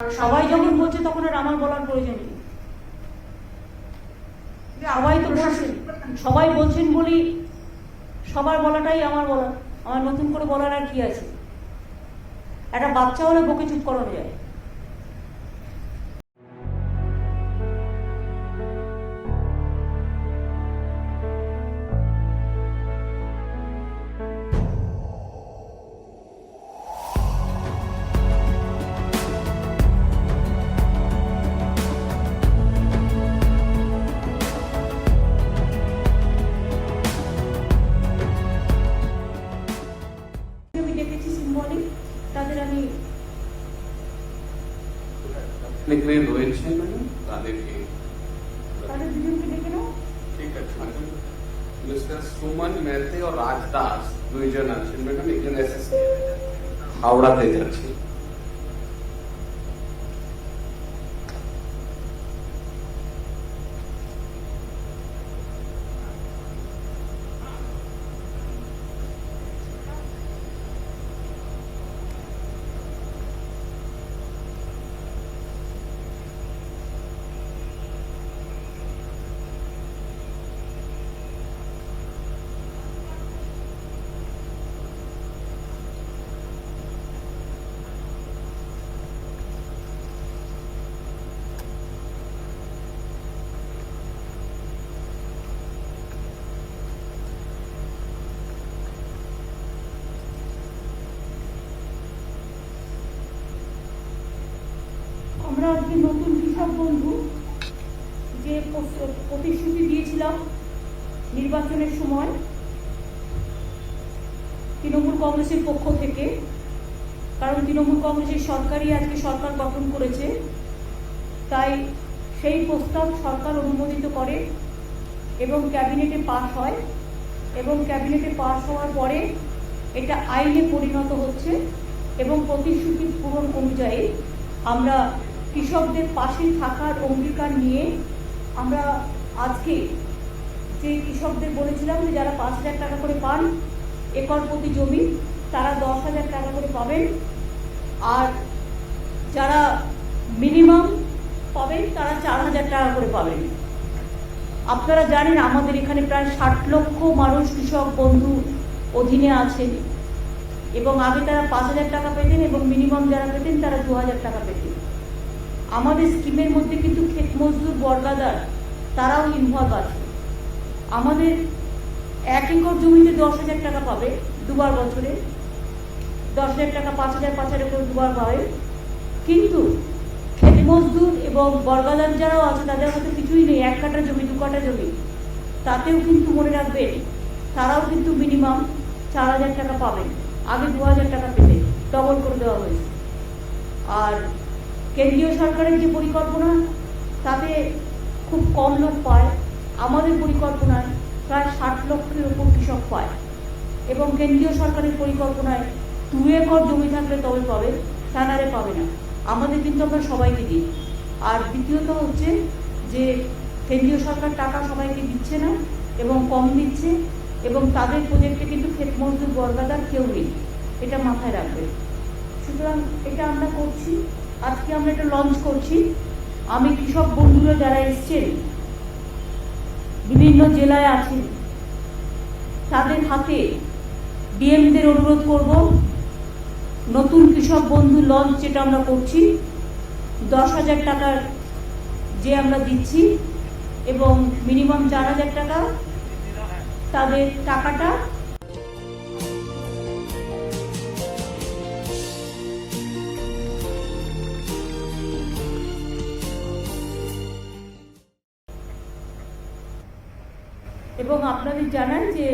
সবাই যখন বলছে তখন আর আমার বলার প্রয়োজন নেই। সবাই তো বলছেন, সবাই বলছেন বলি সবার বলাটাই আমার বলা। আমার নতুন করে বলার আর কি আছে? একটা বাচ্চা হলে বকে চুপ করানো যায়। আমি দেখেছি সিম্বলিক, তাদের আমি রয়েছে ম্যাডাম তাদেরকে তাদের দুজনকে ডেকে নাও। ঠিক আছে ম্যাডাম। মিস্টার সুমন মেহতে ও রাজ দাস দুইজন আছেন ম্যাডাম, একজন এসএসপি হাওড়াতে যাচ্ছে। আমরা আজকে নতুন কৃষক বন্ধু যে প্রতিশ্রুতি দিয়েছিলাম নির্বাচনের সময় তৃণমূল কংগ্রেসের পক্ষ থেকে, কারণ তৃণমূল কংগ্রেসের সরকারই আজকে সরকার গঠন করেছে, তাই সেই প্রস্তাব সরকার অনুমোদিত করে এবং ক্যাবিনেটে পাস হয়, এবং ক্যাবিনেটে পাস হওয়ার পরে এটা আইনে পরিণত হচ্ছে এবং প্রতিশ্রুতি পূরণ অনুযায়ী আমরা কৃষকদের পাশে থাকার অঙ্গীকার নিয়ে আমরা আজকে যে কৃষকদের বলেছিলাম যে যারা 5,000 টাকা করে পান একর প্রতি জমি, তারা 10,000 টাকা করে পাবেন, আর যারা মিনিমাম পাবেন তারা 4,000 টাকা করে পাবেন। আপনারা জানেন আমাদের এখানে প্রায় 60 লক্ষ মানুষ কৃষক বন্ধু অধীনে আছেন এবং আগে তারা 5,000 টাকা পেতেন এবং মিনিমাম যারা পেতেন তারা 2,000 টাকা পেতেন। আমাদের স্কিমের মধ্যে কিন্তু ক্ষেত মজদুর বর্গাদার তারাও ইনভলভ আছে। আমাদের 1 একর জমিতে 10,000 টাকা পাবে দুবার বছরে, 10,000 টাকা 5,000 করে দুবার পাবে, কিন্তু ক্ষেত মজদুর এবং বর্গাদার যারাও আছে তাদের হাতে কিছুই নেই, 1 কাঠা জমি 2 কাঠা জমি, তাতেও কিন্তু মনে রাখবেন তারাও কিন্তু মিনিমাম 4,000 টাকা পাবেন। আগে 2,000 টাকা পেতে ডবল করে দেওয়া হয়েছে। আর কেন্দ্রীয় সরকারের যে পরিকল্পনা তাতে খুব কম লোক পায়, আমাদের পরিকল্পনায় প্রায় 60 লক্ষের উপর কৃষক পায়, এবং কেন্দ্রীয় সরকারের পরিকল্পনায় 2 একর জমি থাকলে তবে পাবে, তা নাহলে পাবে না। আমাদের কিন্তু আমরা সবাইকে দিই। আর দ্বিতীয়ত হচ্ছে যে কেন্দ্রীয় সরকার টাকা সবাইকে দিচ্ছে না এবং কম দিচ্ছে, এবং তাদের প্রজেক্টে কিন্তু ক্ষেত মজদুর বর্গাদার কেউ নেই, এটা মাথায় রাখবেন। সুতরাং এটা আমরা করছি, আজকে আমরা এটা লঞ্চ করছি। আমি কৃষক বন্ধুরা যারা এসছেন বিভিন্ন জেলায় আছেন তাদের হাতে ডিএমদের অনুরোধ করব, নতুন কৃষক বন্ধু লঞ্চ যেটা আমরা করছি 10,000 টাকার যে আমরা দিচ্ছি এবং মিনিমাম 4,000 টাকা তাদের টাকাটা এবং আপনাদের জানান যে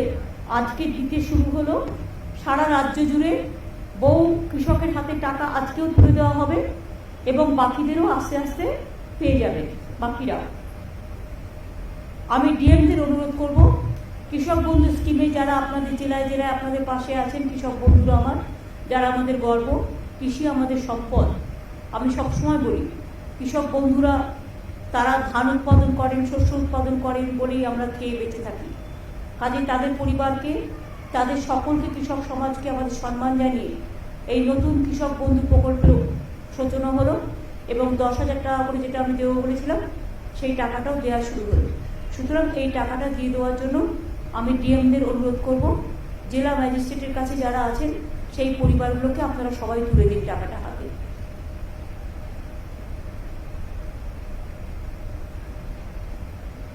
আজকে দিতে শুরু হলো সারা রাজ্য জুড়ে, বহু কৃষকের হাতে টাকা আজকেও তুলে দেওয়া হবে এবং বাকিদেরও আস্তে আস্তে পেয়ে যাবে বাকিরা। আমি ডিএমদের অনুরোধ করব, কৃষক বন্ধু স্কিমে যারা আপনাদের জেলায় জেলায় আপনাদের পাশে আছেন, কৃষক বন্ধুরা আমার, যারা আমাদের গর্ব, কৃষি আমাদের সম্পদ। আমি সবসময় বলি কৃষক বন্ধুরা তারা ধান উৎপাদন করেন, শস্য উৎপাদন করেন বলেই আমরা খেয়ে বেঁচে থাকি। কাজে তাদের পরিবারকে, তাদের সকলকে, কৃষক সমাজকে আমাদের সম্মান জানিয়ে এই নতুন কৃষক বন্ধু প্রকল্পের সূচনা হলো এবং 10,000 টাকা করে যেটা আমি দেবো বলেছিলাম সেই টাকাটাও দেওয়া শুরু হলো। সুতরাং এই টাকাটা দিয়ে দেওয়ার জন্য আমি ডিএমদের অনুরোধ করব, জেলা ম্যাজিস্ট্রেটের কাছে যারা আছেন সেই পরিবারগুলোকে আপনারা সবাই তুলে দিন টাকাটা হাতে।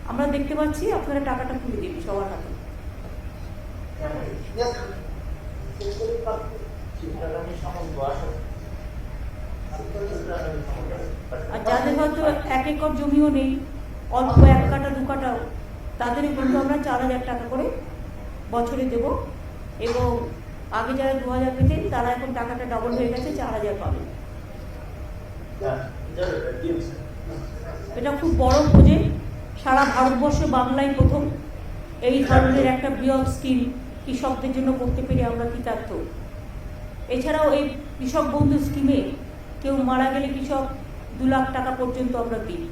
আমরা দেখতে পাচ্ছি আপনারা টাকাটা তুলে দিন সবার হাতে। আর যাদের হয়তো 1 একর জমিও নেই, অল্প 1 কাঠা 2 কাঠাও, তাদের কিন্তু আমরা 4,000 টাকা করে বছরে দেব। এবং আগে যারা 2,000 পেতেন তারা এখন টাকাটা ডবল হয়ে গেছে, 4,000 পাবেন। এটা খুব বড় প্রজেক্ট, সারা ভারতবর্ষে বাংলায় প্রথম এই ধরনের একটা বৃহৎ স্কিম কৃষকদের জন্য করতে পেরে আমরা কৃতার্থ। এছাড়াও এই কৃষক বন্ধু স্কিমে কেউ মারা গেলে কৃষক 2 লাখ টাকা পর্যন্ত আমরা দিই।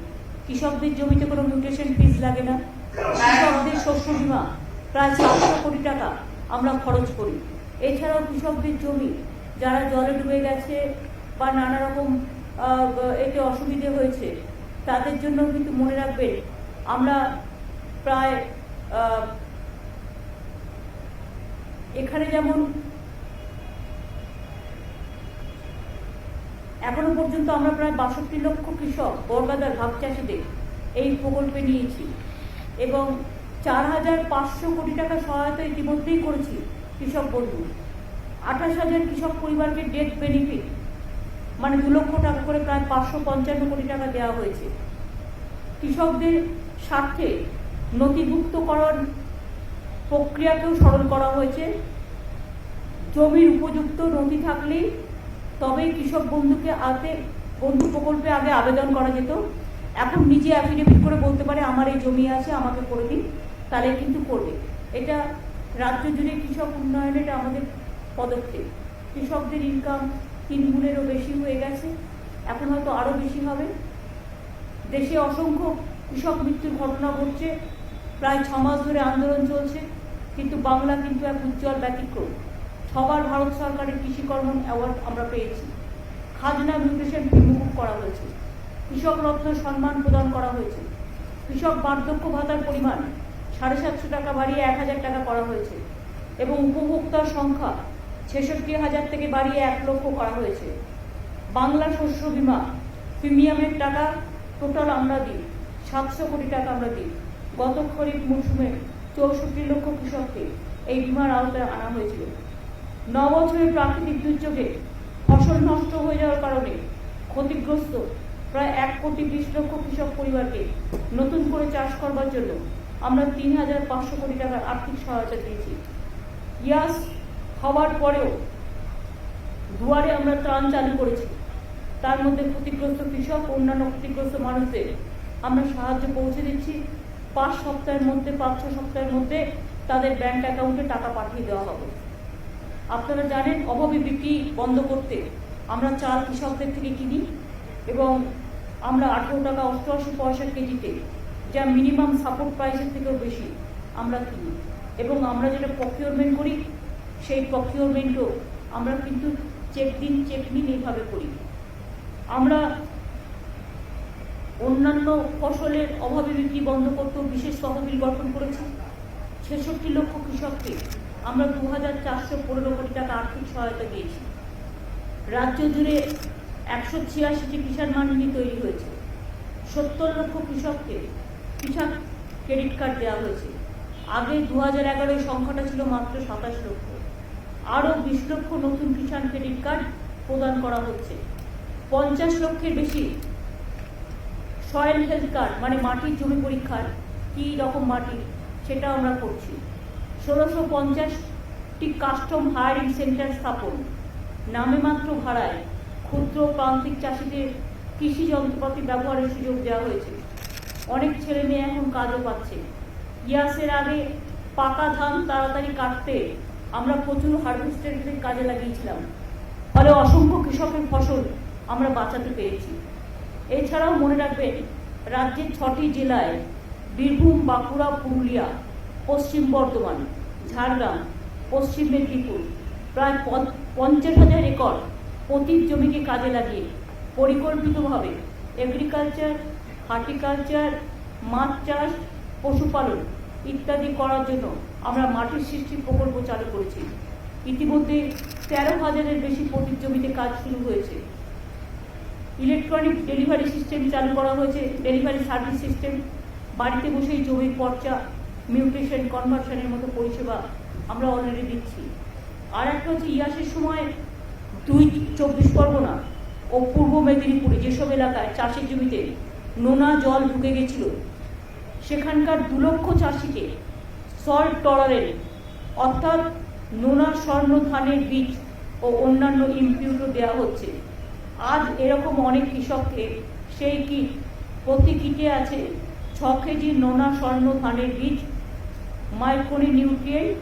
কৃষকদের জমিতে কোনো মিউটেশন ফিজ লাগে না। কৃষকদের শস্য বীমা প্রায় 700 কোটি টাকা আমরা খরচ করি। এছাড়াও কৃষকদের জমি যারা জলে ডুবে গেছে বা নানা রকম এতে অসুবিধে হয়েছে তাদের জন্য কিন্তু মনে রাখবেন আমরা প্রায় এখানে যেমন এখনো পর্যন্ত আমরা প্রায় 62 লক্ষ কৃষক বর্গাদার ভাগ চাষিদের এই প্রকল্পে নিয়েছি এবং 4,500 কোটি টাকা সহায়তা ইতিমধ্যেই করেছি কৃষক বন্ধু। 28,000 কৃষক পরিবারকে ডেথ বেনিফিট মানে 2 লক্ষ টাকা করে প্রায় 555 কোটি টাকা দেওয়া হয়েছে। কৃষকদের স্বার্থে নথিভুক্তকরণ প্রক্রিয়াকেও সরল করা হয়েছে। জমির উপযুক্ত নথি থাকলেই তবেই কৃষক বন্ধু প্রকল্পে আগে আবেদন করা যেত। এখন নিজে অ্যাফিডেভিট করে বলতে পারে আমার এই জমি আছে, আমাকে করে দিন, তাহলে কিন্তু করবে। এটা রাজ্য জুড়ে কৃষক উন্নয়নের এটা আমাদের পদক্ষেপ। কৃষকদের ইনকাম 3 গুণেরও বেশি হয়ে গেছে, এখন হয়তো আরও বেশি হবে। দেশে অসংখ্য কৃষক মৃত্যুর ঘটনা ঘটছে, প্রায় 6 মাস ধরে আন্দোলন চলছে, কিন্তু বাংলা কিন্তু এক উজ্জ্বল ব্যতিক্রম। সবার ভারত সরকারের কৃষিকর্ম অ্যাওয়ার্ড আমরা পেয়েছি। খাজনা মিউটেশন ফি মুকুব করা হয়েছে, কৃষক রত্ন সম্মান প্রদান করা হয়েছে, কৃষক বার্ধক্য ভাতার পরিমাণ 750 টাকা বাড়িয়ে 1,000 টাকা করা হয়েছে এবং উপভোক্তার সংখ্যা 66,000 থেকে বাড়িয়ে 1 লক্ষ করা হয়েছে। বাংলা শস্য বীমা প্রিমিয়ামের টাকা টোটাল আমরা দিই 700 কোটি টাকা আমরা দিই। গত খরিফ মৌসুমে 64 লক্ষ কৃষককে এই বীমার আওতায় আনা হয়েছিল। 9 বছরের প্রাকৃতিক দুর্যোগে ফসল নষ্ট হয়ে যাওয়ার কারণে ক্ষতিগ্রস্ত প্রায় 1,20 লক্ষ কৃষক পরিবারকে নতুন করে চাষ করবার জন্য আমরা 3,500 কোটি টাকার আর্থিক সহায়তা দিয়েছি। ইয়াস হওয়ার পরেও দুয়ারে আমরা ত্রাণ চালু করেছি, তার মধ্যে ক্ষতিগ্রস্ত কৃষক অন্যান্য ক্ষতিগ্রস্ত মানুষদের আমরা সাহায্য পৌঁছে দিচ্ছি। 5 সপ্তাহের মধ্যে 5-6 সপ্তাহের মধ্যে তাদের ব্যাংক অ্যাকাউন্টে টাকা পাঠিয়ে দেওয়া হবে। আপনারা জানেন অভাবী বিক্রি বন্ধ করতে আমরা চাল কৃষকদের থেকে কিনি এবং আমরা 18 টাকা 88 পয়সা কেজিতে, যা মিনিমাম সাপোর্ট প্রাইসের থেকেও বেশি আমরা কিনি এবং আমরা যেটা প্রকিউরমেন্ট করি সেই প্রকিউরমেন্টও আমরা কিন্তু চেক দিন চেক নিন এইভাবে করি। আমরা অন্যান্য ফসলের অভাবী বিক্রি বন্ধ করতেও বিশেষ তহবিল গঠন করেছি। 66 লক্ষ কৃষককে আমরা 2,415 কোটি টাকা আর্থিক সহায়তা দিয়েছি। রাজ্য জুড়ে 186টি কিষাণ মান্ডি তৈরি হয়েছে। 70 লক্ষ কৃষককে কৃষক ক্রেডিট কার্ড দেওয়া হয়েছে। আগে 2011 সংখ্যাটা ছিল মাত্র 27 লক্ষ। আরও 20 লক্ষ নতুন কিষাণ ক্রেডিট কার্ড প্রদান করা হচ্ছে। 50 লক্ষের বেশি সয়েল হেলথ কার্ড মানে মাটির জমি পরীক্ষার কী রকম মাটি সেটা আমরা করছি। 1650টি কাস্টম হায়ারিং সেন্টার স্থাপন, নামে মাত্র ভাড়ায় ক্ষুদ্র প্রান্তিক চাষিদের কৃষি যন্ত্রপাতি ব্যবহারের সুযোগ দেওয়া হয়েছে। অনেক ছেলে মেয়ে এখন কাজও পাচ্ছে। ইয়াসের আগে পাকা ধান তাড়াতাড়ি কাটতে আমরা প্রচুর হারভেস্টারের কাজে লাগিয়েছিলাম, ফলে অসংখ্য কৃষকের ফসল আমরা বাঁচাতে পেরেছি। এছাড়াও মনে রাখবেন রাজ্যের 6টি জেলায় বীরভূম, বাঁকুড়া, পুরুলিয়া, পশ্চিম বর্ধমান, ঝাড়গ্রাম, পশ্চিম মেদিনীপুর প্রায় 50,000 একর পতিত জমিকে কাজে লাগিয়ে পরিকল্পিতভাবে এগ্রিকালচার, হর্টিকালচার, মাছ চাষ, পশুপালন ইত্যাদি করার জন্য আমরা মাটির সৃষ্টি প্রকল্প চালু করেছি। ইতিমধ্যে 13,000-এর বেশি পতির জমিতে কাজ শুরু হয়েছে। ইলেকট্রনিক ডেলিভারি সিস্টেম চালু করা হয়েছে, ডেলিভারি সার্ভিস সিস্টেম। বাড়িতে বসেই জমির পর্চা, মিউটেশন, কনভার্সনের মতো পরিষেবা আমরা অলরেডি দিচ্ছি। আর একটা হচ্ছে ইয়াসের সময় 24 পরগনা ও পূর্ব মেদিনীপুরে যেসব এলাকায় চাষের জমিতে নোনা জল ঢুকে গেছিল, সেখানকার 2 লক্ষ চাষিকে সল্ট টলারেন্ট অর্থাৎ নোনা স্বর্ণ ধানের বীজ ও অন্যান্য ইনপুটও দেওয়া হচ্ছে। আজ এরকম অনেক কৃষককে সেই কিট, প্রতি কিটে আছে 6 কেজি নোনা স্বর্ণ ধানের বীজ, মাইক্রোনি নিউট্রিয়েন্ট,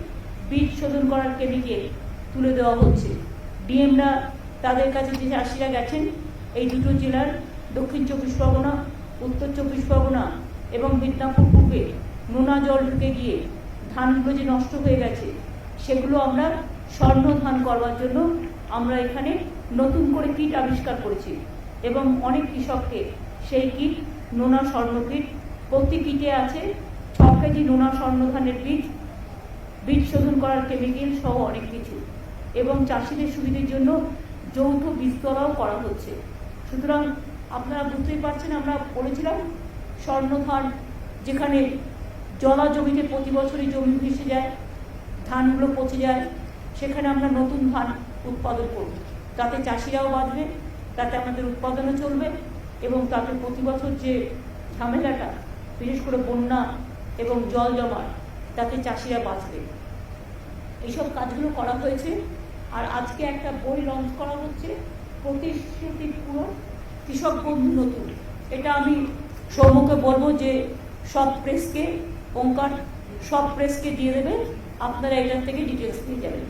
বীজ শোধন করার কেমিক্যাল তুলে দেওয়া হচ্ছে। ডিএমরা তাদের কাছে যে চাষিরা গেছেন এই দুটো জেলার দক্ষিণ 24 পরগনা, উত্তর 24 পরগনা এবং মিদনাপুর পূর্বে নোনা জল ঢুকে গিয়ে ধানগুলো যে নষ্ট হয়ে গেছে সেগুলো আমরা স্বর্ণ ধান করবার জন্য আমরা এখানে নতুন করে কিট আবিষ্কার করেছি এবং অনেক কৃষককে সেই কিট, নোনা স্বর্ণ কিট, প্রতি কিটে আছে 6 কেজি নোনা স্বর্ণ ধানের বীজ, বীজ শোধন করার কেমিক্যাল সহ অনেক কিছু, এবং চাষিদের সুবিধের জন্য যৌথ বীজতলাও করা হচ্ছে। সুতরাং আপনারা বুঝতেই পারছেন, আমরা বলেছিলাম স্বর্ণ ধান যেখানে জলা জমিতে প্রতি বছরই জমি ভেসে যায়, ধানগুলো পচে যায়, সেখানে আমরা নতুন ধান উৎপাদন করব। তাতে চাষিরাও বাঁচবে, তাতে আমাদের উৎপাদনও চলবে এবং তাতে প্রতি বছর যে ঝামেলাটা, বিশেষ করে বন্যা এবং জল জমার, তাতে চাষিরা বাঁচবে। এইসব কাজগুলো করা হয়েছে। আর আজকে একটা বই লঞ্চ করা হচ্ছে, প্রতিশ্রুতি পূরণ, কৃষক বন্ধু নতুন। এটা আমি সৌম্যকে বলবো যে সব প্রেসকে, ওঙ্কার সব প্রেসকে দিয়ে দেবে, আপনারা এটার থেকে ডিটেলস নিয়ে যাবেন।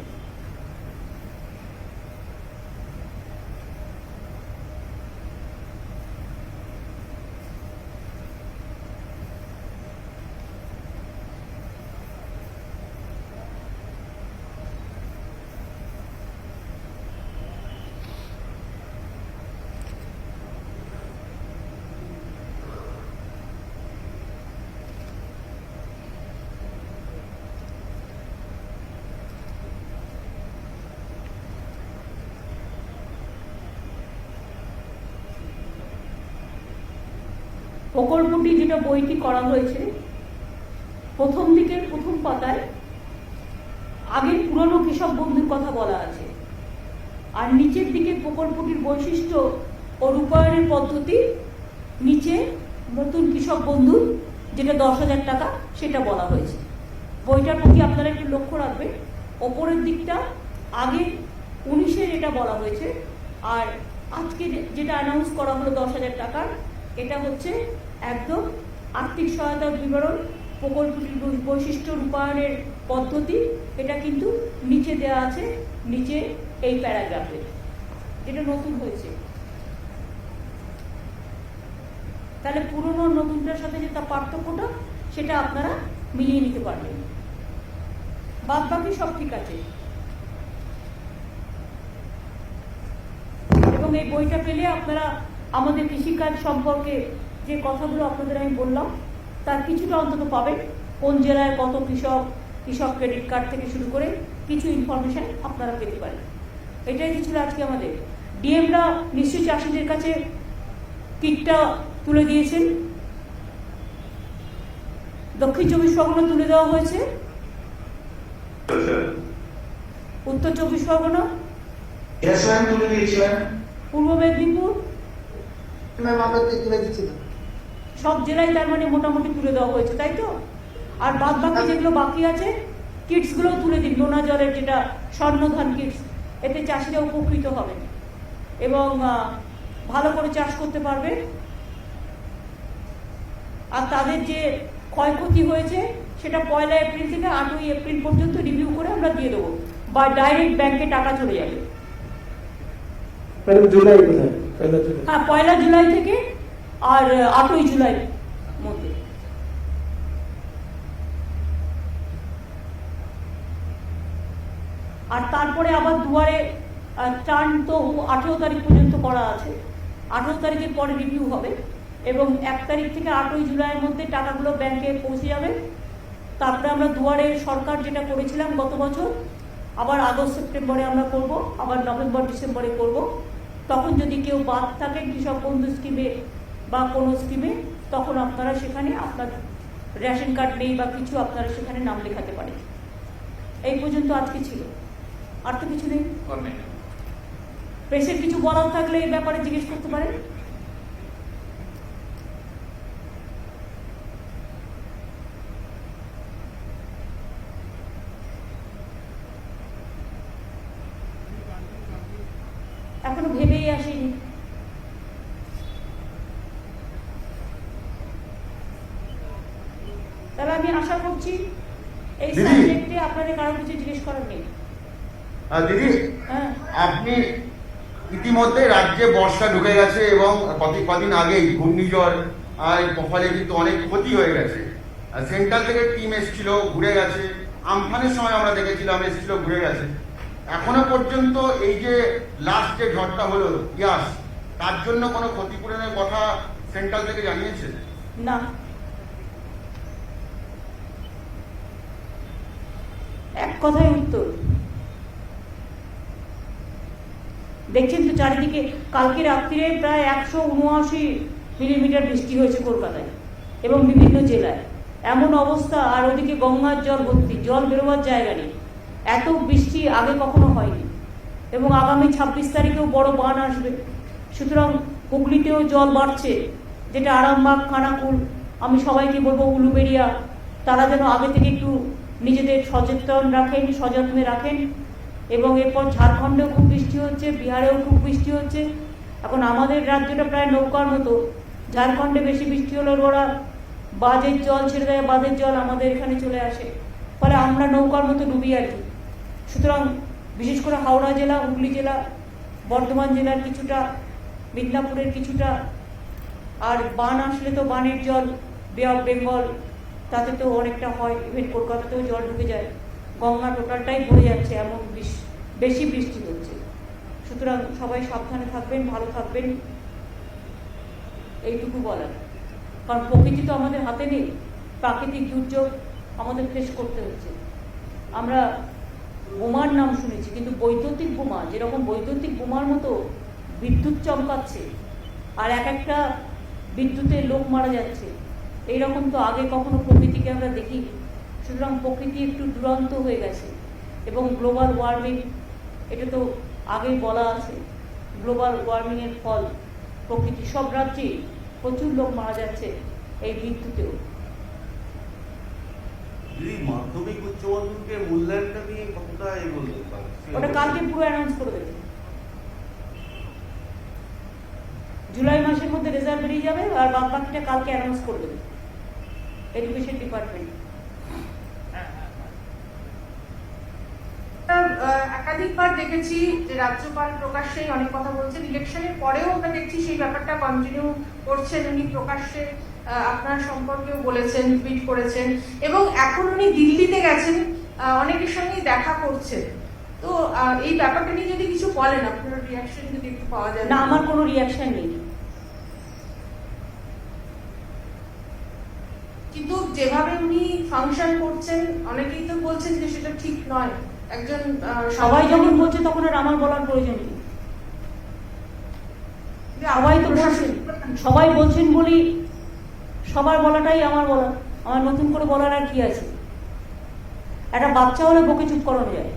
প্রকল্পটি যেটা বইটি করা হয়েছে, প্রথম দিকের প্রথম পাতায় আগের পুরনো কৃষক বন্ধুর কথা বলা আছে, আর নিচের দিকে প্রকল্পটির বৈশিষ্ট্য ও রূপায়ণের পদ্ধতি, নিচে নতুন কৃষক বন্ধু যেটা 10,000 টাকা সেটা বলা হয়েছে। বইটার প্রতি আপনারা একটু লক্ষ্য রাখবেন, ওপরের দিকটা আগে 19-এর এটা বলা হয়েছে, আর আজকে যেটা অ্যানাউন্স করা হলো 10,000 টাকার, এটা হচ্ছে একদম আর্থিক সহায়তার বিবরণ, প্রকল্পটির বৈশিষ্ট্য, রূপায়ণের পদ্ধতি, এটা কিন্তু নিচে দেওয়া আছে, নিচে এই প্যারাগ্রাফে, যেটা নতুন হয়েছে। তাহলে পুরনো নতুনটার সাথে যে তার পার্থক্যটা, সেটা আপনারা মিলিয়ে নিতে পারবেন। বাদ বাকি সব ঠিক আছে। এবং এই বইটা পেলে আপনারা আমাদের কৃষিকাজ সম্পর্কে যে কথাগুলো আপনাদের আমি বললাম তার কিছুটা অন্তত পাবেন। কোন জেলায় কত কৃষক, কৃষক ক্রেডিট কার্ড থেকে শুরু করে কিছু ইনফরমেশন আপনারা পেতে পারেন। এটাই ছিল আজকে আমাদের। ডিএমরা নিশ্চয়ই চাষিদের কাছে কিটটা তুলে দিয়েছেন। দক্ষিণ 24 পরগনা তুলে দেওয়া হয়েছে, উত্তর 24 পরগনা, তুলে দিয়েছিলেন, পূর্ব মেদিনীপুর, সব জেলায় তার মানে মোটামুটি তুলে দেওয়া হয়েছে, তাই তো? আর বাদ বাকি যেগুলো বাকি আছে কিটস গুলো তুলে দিন, নোনা জলের যেটা স্বর্ণধান কিটস, এতে চাষিরা উপকৃত হবে এবং ভালো করে চাষ করতে পারবে। আর তাদের যে ক্ষয়ক্ষতি হয়েছে সেটা 1 এপ্রিল থেকে 8 এপ্রিল পর্যন্ত রিভিউ করে আমরা দিয়ে দেবো, বা ডাইরেক্ট ব্যাংকে টাকা চলে যাবে। হ্যাঁ, 1 জুলাই থেকে আর 8 জুলাই মধ্যে। আর তারপরে আবার দুয়ারে টার্ন তো 18 তারিখ পর্যন্ত করা আছে, 18 তারিখের পরে রিভিউ হবে এবং 1 তারিখ থেকে 8ই জুলাইয়ের মধ্যে টাকাগুলো ব্যাংকে পৌঁছে যাবে। তারপরে আমরা দুয়ারে সরকার যেটা করেছিলাম গত বছর, আবার আগস্ট সেপ্টেম্বরে আমরা করব, আবার নভেম্বর ডিসেম্বরে করব। তখন যদি কেউ বাদ থাকে কৃষক বন্ধু স্কিমে বা কোনো স্কিমে, তখন আপনারা সেখানে আপনার রেশন কার্ড নেই বা কিছু, আপনারা সেখানে নাম লেখাতে পারেন। এই পর্যন্ত আজকে ছিল, আর তো কিছু নেই। और नहीं প্রেসের কিছু বলার থাকলে এই ব্যাপারে জিজ্ঞেস করতে পারেন। এখনো ভেবেই আসেনি। তবে আমি আশা করছি এই দিদি। সাবজেক্টে আপনাদের কারো কিছু জিজ্ঞেস করার নেই। দিদি, হ্যাঁ, আপনি ইতিমধ্যে রাজ্যে বর্ষা ঢুকে গেছে এবং কদিন আগেই ঘূর্ণিঝড় আর ফলে কিন্তু অনেক ক্ষতি হয়ে গেছে। সেন্ট্রাল থেকে টিম এসেছিল, ঘুরে গেছে। আমফানের সময় আমরা দেখেছিলাম, এসেছিল, ঘুরে গেছে। এখনো পর্যন্ত এই যে লাস্ট যে ঝড়টা হলো ইয়াস, তার জন্য কোনো ক্ষতিপূরণের কথা সেন্ট্রাল থেকে জানিয়েছে? না, এক কথায় উত্তর। দেখছেন তো চারিদিকে, কালকে রাত্রিরে প্রায় 179 মিলিমিটার বৃষ্টি হয়েছে কলকাতায় এবং বিভিন্ন জেলায়। এমন অবস্থা, আর ওদিকে গঙ্গার জল ভর্তি, জল বেরোবার জায়গা নেই। এত বৃষ্টি আগে কখনো হয়নি এবং আগামী 26 তারিখেও বড় বান আসবে। সুতরাং হুগলিতেও জল বাড়ছে, যেটা আরামবাগ, খানাকুল, আমি সবাইকে বলবো উলুবেড়িয়া, তারা যেন আগে থেকে একটু নিজেদের সচেতন রাখেন, সযত্নে রাখেন। এবং এরপর ঝাড়খণ্ডেও খুব বৃষ্টি হচ্ছে, বিহারেও খুব বৃষ্টি হচ্ছে। এখন আমাদের রাজ্যটা প্রায় নৌকার মতো। ঝাড়খণ্ডে বেশি বৃষ্টি হলে ওরা বাঁধের জল ছেড়ে দেয়, বাঁধের জল আমাদের এখানে চলে আসে, ফলে আমরা নৌকার মতো ডুবি আর কি। সুতরাং বিশেষ করে হাওড়া জেলা, হুগলি জেলা, বর্ধমান জেলার কিছুটা, মিদনাপুরের কিছুটা, আর বান আসলে তো বানের জল বে অফ বেঙ্গল, তাতে তো অনেকটা হয়। ইভেন কলকাতাতেও জল ঢুকে যায়, গঙ্গা টোটালটাই ভরে যাচ্ছে, এমন বেশি বৃষ্টি হচ্ছে। সুতরাং সবাই সাবধানে থাকবেন, ভালো থাকবেন, এইটুকু বলার। কারণ প্রকৃতি তো আমাদের হাতে নেই, প্রাকৃতিক দুর্যোগ আমাদের ফেস করতে হচ্ছে। আমরা বোমার নাম শুনেছি, কিন্তু বৈদ্যুতিক বোমা, যেরকম বৈদ্যুতিক বোমার মতো বিদ্যুৎ চমকাচ্ছে আর এক একটা বিদ্যুতে লোক মারা যাচ্ছে, এইরকম তো আগে কখনো প্রকৃতিকে আমরা দেখিনি। সুতরাং প্রকৃতি একটু দুরন্ত হয়ে গেছে এবং গ্লোবাল ওয়ার্মিং, এটা তো আগেই বলা আছে, গ্লোবাল ওয়ার্মিংয়ের ফল প্রকৃতি। সব রাজ্যেই প্রচুর লোক মারা যাচ্ছে এই বিদ্যুতেও। দিদি, মাধ্যমিক উচ্চ মাধ্যমিকের মূল্যায়নটা নিয়ে কতটা এগোলো? ওটা কালকে পুরো অ্যানাউন্স করে দেবে। জুলাই মাসের মধ্যে রেজাল্ট বেরিয়ে যাবে আর বাদ বাকিটা কালকে অ্যানাউন্স করে দেবে এডুকেশন ডিপার্টমেন্ট। একাধিকবার দেখেছি যে রাজ্যপাল প্রকাশ্যেই অনেক কথা বলছেন, ইলেকশনের পরেও আমরা দেখছি সেই ব্যাপারটা কন্টিনিউ করছেন। উনি প্রকাশ্যে আপনার সম্পর্কেও বলেছেন, টুইট করেছেন এবং এখন উনি দিল্লিতে গেছেন, অনেকের সঙ্গেই দেখা করছেন। তো এই ব্যাপারটা নিয়ে যদি কিছু বলেন, আপনার রিয়াকশন যদি একটু পাওয়া যায়। না, আমার কোনো রিয়াকশন নেই। কিন্তু যেভাবে উনি ফাংশন করছেন, অনেকেই তো বলছেন যে সেটা ঠিক নয়। একজন সবাই যখন বলছে তখন আর আমার বলার প্রয়োজন নেই। সবাই তো বলছেন, সবাই বলছেন বলি সবার বলাটাই আমার বলা। আমার নতুন করে বলার আর কি আছে? একটা বাচ্চা হলে বকে চুপ করানো যায়।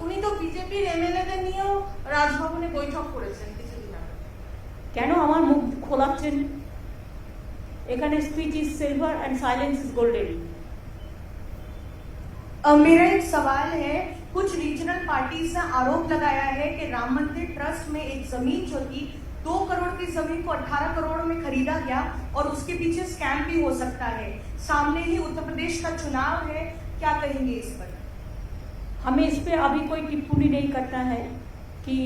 উনি তো বিজেপির এমএলএদের নিয়েও রাজভবনে বৈঠক করেছেন কিছুদিন আগে। কেন আমার মুখ খোলাচ্ছেন? এখানে speech is silver and silence is golden. मेरा एक सवाल है, कुछ रीजनल पार्टीज ने आरोप लगाया है कि राम मंदिर ट्रस्ट में एक जमीन जो थी 2 करोड़ की जमीन को 18 करोड़ में खरीदा गया और उसके पीछे स्कैम भी हो सकता है। सामने ही उत्तर प्रदेश का चुनाव है, क्या कहेंगे इस पर? हमें इस पे अभी कोई टिप्पणी नहीं करना है कि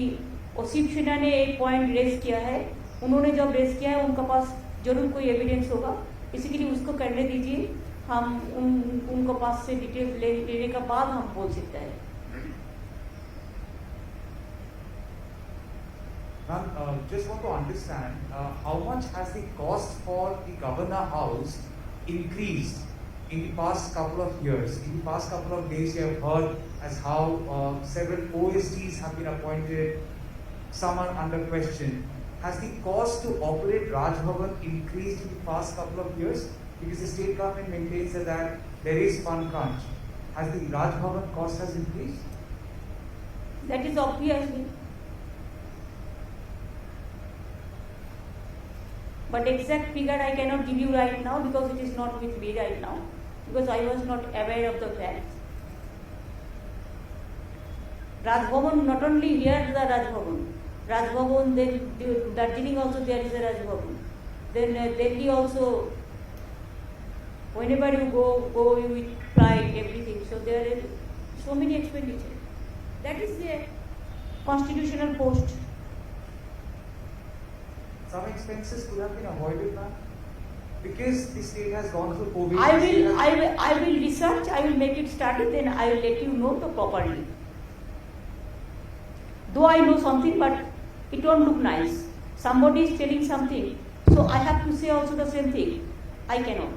शिव सेना ने एक पॉइंट रेज किया है। उन्होंने जब रेज किया है उनके पास जरूर कोई एविडेंस होगा, इसी के लिए उसको करने दीजिए। हम उनको पास से डिटेल्स लेने के बाद हम बोल सकते हैं। Ma'am, just want to understand how much has the cost for the Governor House increased in the past couple of years? In the past couple of days, you have heard as how several OSDs have been appointed, some are under question. Has the cost to operate Raj Bhavan increased in the past couple of years? Because the state government maintains that there is fund crunch. Has the Raj Bhavan cost has increased? That is obviously. But exact figure I cannot give you right now because it is not with me right now, because I was not aware of the facts. Raj Bhavan, not only here the Raj Bhavan, then Darjeeling also there is a Raj Bhavan. Then Delhi also, whenever you go with flight, everything. So there is so many expenditure. That is a constitutional post. Some expenses could have been avoided, ma'am, because the state has gone through COVID. I will research. I will make it started. Then I will let you know the properly. Though I know something, but it won't look nice. Somebody is telling something, so I have to say also the same thing. I cannot.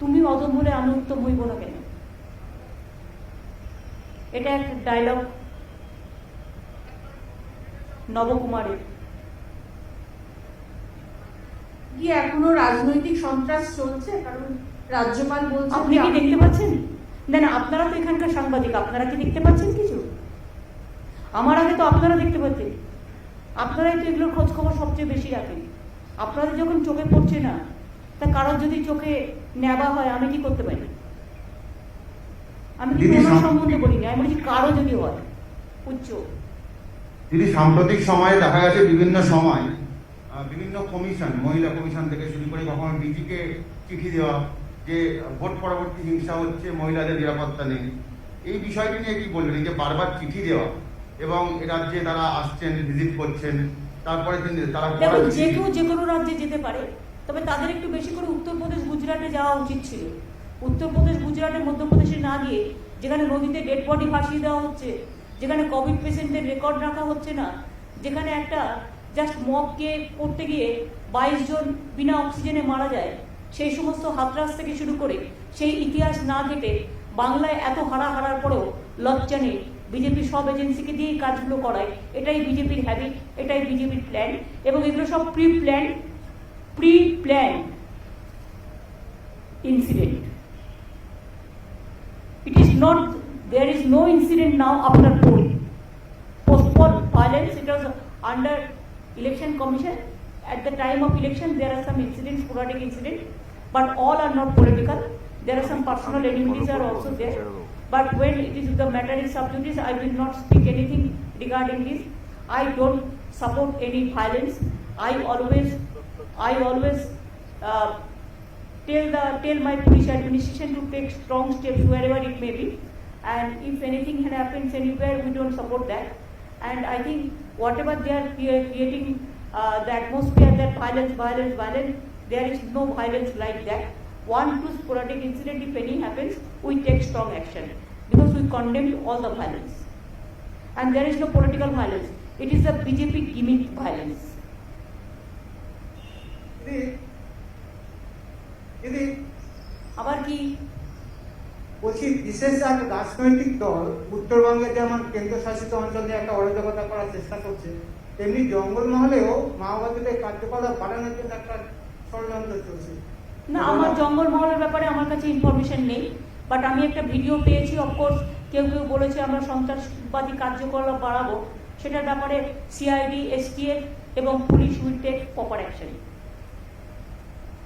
তুমি অদম বলে আমি উত্তম হইব না কেন? এটা একটা dialogue নবকুমারের। কি এখনো রাজনৈতিক সন্ত্রাস চলছে? কারণ রাজ্যপাল বলছেন আপনি কি দেখতে পাচ্ছেন? না না, আপনারা তো এখানকার সাংবাদিক, আপনারা কি দেখতে পাচ্ছেন কিছু? আমার আগে তো আপনারা দেখতে পাচ্ছেন। আপনারাই তো এগুলোর খোঁজ খবর সবচেয়ে বেশি রাখেন। আপনাদের যখন চোখে পড়ছে না, তা কারোর যদি চোখে নেওয়া হয় আমি কি করতে পারি? আমি কি কোনো সম্বন্ধে বলিনি, আমি বলছি কারো যদি হয় উচ্চ। দিদি, সাম্প্রতিক সময়ে দেখা গেছে বিভিন্ন সময় বিভিন্ন কমিশন, মহিলা কমিশন থেকে শুরু করে কখনো ডিজিকে চিঠি দেওয়া যে ভোট পরবর্তী হিংসা হচ্ছে, মহিলাদের নিরাপত্তা নেই, এই বিষয়টি নিয়ে কি বলবেন? এই যে বারবার চিঠি দেওয়া এবং রাজ্যে তারা আসছেন, ভিজিট করছেন, তারপরে তারা দেখো যে কেউ যে কোনো রাজ্যে যেতে পারে, তবে তাদের একটু বেশি করে উত্তরপ্রদেশ গুজরাটে যাওয়া উচিত ছিল। উত্তরপ্রদেশ গুজরাটে মধ্যপ্রদেশে না গিয়ে, যেখানে নদীতে ডেড বডি ভাসিয়ে দেওয়া হচ্ছে, যেখানে কোভিড পেশেন্টদের রেকর্ড রাখা হচ্ছে না, যেখানে একটা জাস্ট মবকে করতে গিয়ে 22 জন বিনা অক্সিজেনে মারা যায়, সেই সমস্ত হাতরাস থেকে শুরু করে সেই ইতিহাস না ঘেটে বাংলায় এত হারার পরেও লজ্জা নেই। বিজেপি সব এজেন্সিকে দিয়েই কাজগুলো করায়, এটাই বিজেপির হ্যাবিট, এটাই বিজেপির প্ল্যান, এবং এগুলো সব pre plan incident. It is not, there is no incident now after polling. Postponed violence, it was under election commission. At the time of election, there are some incidents, sporadic incidents, but all are not political. There are some personal enmities are also there. But when it is the matter is sub judice, I will not speak anything regarding this. I don't support any violence. I always tell my police administration to take strong steps wherever it may be, and if anything happens anywhere, we don't support that. And I think whatever they are creating the atmosphere that violence, there is no violence like that. 1-2 sporadic incident, if any happens, we take strong action because we condemn all the violence, and there is no political violence. It is a BJP gimmick violence. আবার কি বলছি, বিশেষ এক রাজনৈতিক দল উত্তরবঙ্গে যেমন কেন্দ্রশাসিত অঞ্চলে একটা অরাজকতা করার চেষ্টা করছে, তেমনি জঙ্গলমহলেও মাওবাদীদের কার্যকলাপ বাড়ানোর জন্য একটা ষড়যন্ত্র চলছে। না, আমার জঙ্গলমহলের ব্যাপারে আমার কাছে ইনফরমেশন নেই, বাট আমি একটা ভিডিও পেয়েছি। অফকোর্স কেউ বলেছে আমরা সন্ত্রাসবাদী কার্যকলাপ বাড়াবো, সেটার ব্যাপারে সিআইডি, এসটিএফ এবং police will take proper action.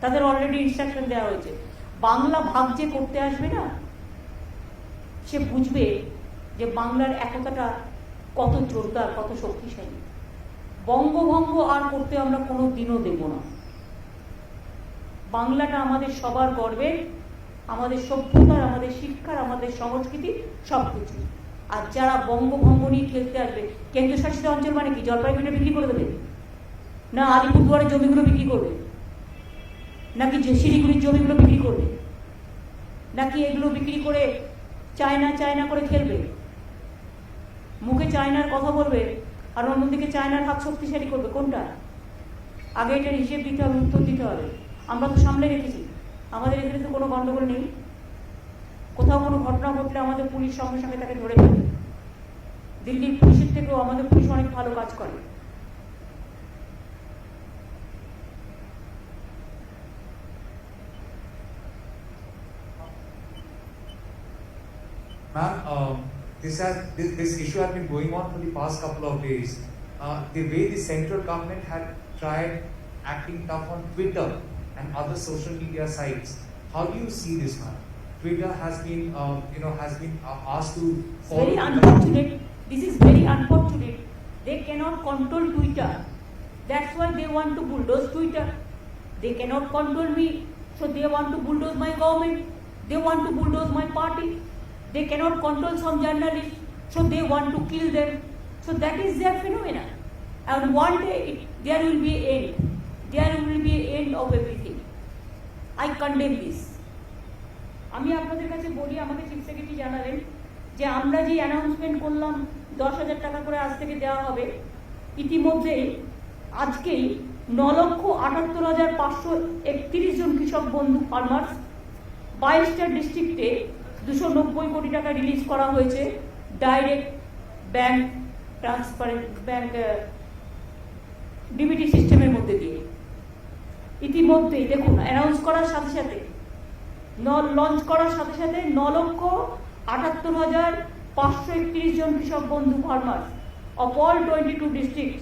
তাদের অলরেডি ইনস্ট্রাকশন দেওয়া হয়েছে। বাংলা ভাগ যে করতে আসবে না, সে বুঝবে যে বাংলার একতাটা কত জোরদার, কত শক্তিশালী। বঙ্গভঙ্গ আর করতে আমরা কোনো দিনও দেব না। বাংলাটা আমাদের সবার গর্বের, আমাদের সভ্যতার, আমাদের শিক্ষার, আমাদের সংস্কৃতি, সব কিছু। আর যারা বঙ্গভঙ্গ নিয়ে খেলতে আসবে, কেন্দ্রশাসিত অঞ্চল মানে কি জলপাইগুড়িটা বিক্রি করে দেবে না আলিপুরদুয়ারের জমিগুলো বিক্রি করবে? নাকি যে শিলিগুড়ির জমিগুলো বিক্রি করবে, নাকি এগুলো বিক্রি করে চায়না করে খেলবে? মুখে চায়নার কথা বলবে আর অন্যদিকে চায়নার হাত শক্তিশালী করবে, কোনটা? আগে এটার হিসেব দিতে হবে, উত্তর দিতে হবে। আমরা তো সামলে রেখেছি, আমাদের এখানে তো কোনো গন্ডগোল নেই। কোথাও কোনো ঘটনা ঘটলে আমাদের পুলিশ সঙ্গে সঙ্গে তাকে ধরে ফেলে। দিল্লির পুলিশের থেকেও আমাদের পুলিশ অনেক ভালো কাজ করে। Ma'am, this issue has been going on for the past couple of days. The way the central government had tried acting tough on Twitter and other social media sites, how do you see this, ma'am? Twitter has been, asked to follow. Very unfortunate. This is very unfortunate. They cannot control Twitter. That's why they want to bulldoze Twitter. They cannot control me, so they want to bulldoze my government. They want to bulldoze my party. They cannot control some journalists, so they want to kill them. So that is their phenomena. And one day there will be an end. There will be an end of everything. I condemn this. আমি আপনাদের কাছে বলি, আমাকে chief secretary জানালেন যে আমরা যে announcement করলাম 10,000 টাকা করে আজ থেকে দেওয়া হবে, ইতিমধ্যেই আজকেই 9,78,531 জন কৃষক বন্ধু ফার্মার্স 22টা ডিস্ট্রিক্টে 290 কোটি টাকা রিলিজ করা হয়েছে direct bank transparent bank DBT সিস্টেমের মধ্যে দিয়ে। ইতিমধ্যেই দেখুন, অ্যানাউন্স করার সাথে সাথে লঞ্চ করার সাথে সাথে 9,78,531 জন কৃষক বন্ধু ফার্মার্স অফ অল 22 ডিস্ট্রিক্ট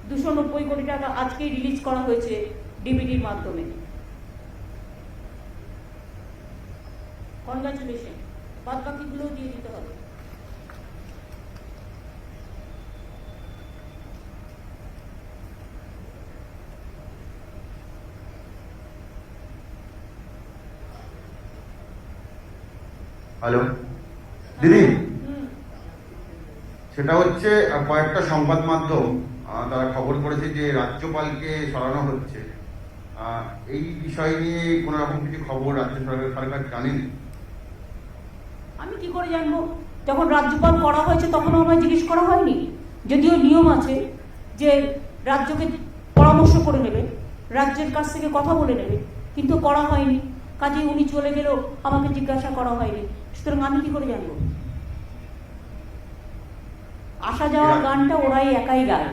290 কোটি টাকা আজকেই রিলিজ করা হয়েছে ডিবিটির মাধ্যমে। কনগ্রাচুলেশন। বাদ বাকিগুলোও দিয়ে দিতে হবে। হ্যালো দিদি, সেটা হচ্ছে কয়েকটা সংবাদ মাধ্যম তারা খবর করেছে যে রাজ্যপালকে সরানো হচ্ছে। এই বিষয় নিয়ে কোন রকম কিছু খবর রাজ্য সরকার জানেন? আমি কি করে জানবো? যখন রাজ্যপাল করা হয়েছে তখনও আমায় জিজ্ঞেস করা হয়নি। যদিও নিয়ম আছে যে রাজ্যকে পরামর্শ করে নেবে, রাজ্যের কাছ থেকে কথা বলে নেবে, কিন্তু করা হয়নি। কাজে উনি চলে গেলেও আমাকে জিজ্ঞাসা করা হয়নি, সুতরাং আমি কি করে জানবো? আসা যাওয়ার গানটা ওরাই একাই গায়।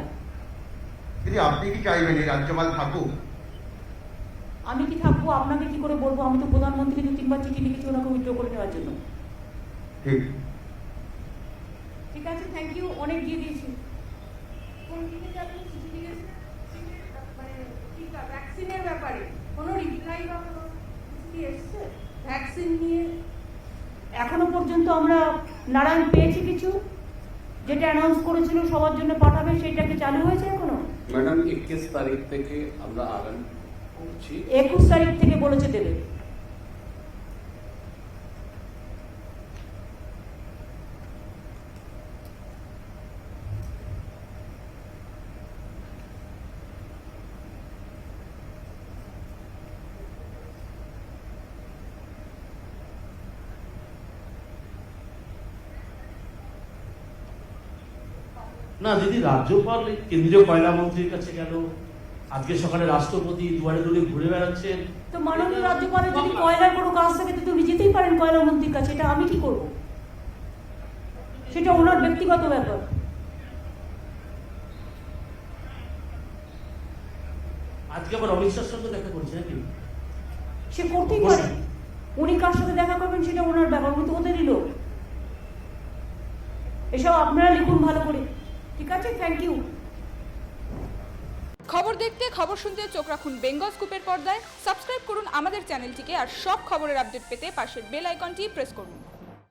দিদি, আপনি কি চাইবেন এই রাজ্যপাল থাকুক? আমি কি থাকবো আপনাকে কি করে বলবো? আমি তো প্রধানমন্ত্রীকে 2-3 বার চিঠি লিখেছি ওনাকে উইথড্র করে নেওয়ার জন্য। ঠিক আছে, থ্যাংক ইউ। অনেক দিয়ে দিয়েছি। কোন দিকে যাবেন? চিঠি লিখেছেন মানে টিকা ভ্যাকসিনের ব্যাপারে কোনো রিপ্লাই বা কোনো চিঠি এসেছে ভ্যাকসিন নিয়ে? এখনো পর্যন্ত আমরা নারায়ণ পেয়েছি কিছু, যেটা অ্যানাউন্স করেছিল সবার জন্য পাঠাবে, সেটাকে চালু হয়েছে এখনো? ম্যাডাম 21 তারিখ থেকে আমরা আগামী করছি। 21 তারিখ থেকে বলেছে দেবে। না দিদি, রাজ্যপাল কেন্দ্রীয় কয়লা মন্ত্রীর কাছে গেল, আজকে সকালে রাষ্ট্রপতি দুয়ারে দুয়ারে ঘুরে বেড়াচ্ছেন। তো মাননীয় রাজ্যপালের যদি কয়লার কোনো কাজ থাকে তো উনি যেতেই পারেন কয়লা মন্ত্রীর কাছে, এটা আমি কি করব? সেটা ওনার ব্যক্তিগত ব্যাপার। আজকে আবার অমিত শাহর সঙ্গে দেখা করছে নাকি? সে করতেই পারে, উনি কার সাথে দেখা করবেন সেটা ওনার ব্যাপার, উনি তো ওদেরই লোক। এসব আপনারা লিখুন ভালো করে। ঠিক আছে, থ্যাংক ইউ। খবর দেখতে, খবর শুনতে চোখ রাখুন বেঙ্গল স্কুপের পর্দায়। সাবস্ক্রাইব করুন আমাদের চ্যানেলটিকে, আর সব খবরের আপডেট পেতে পাশের বেল আইকনটি প্রেস করুন।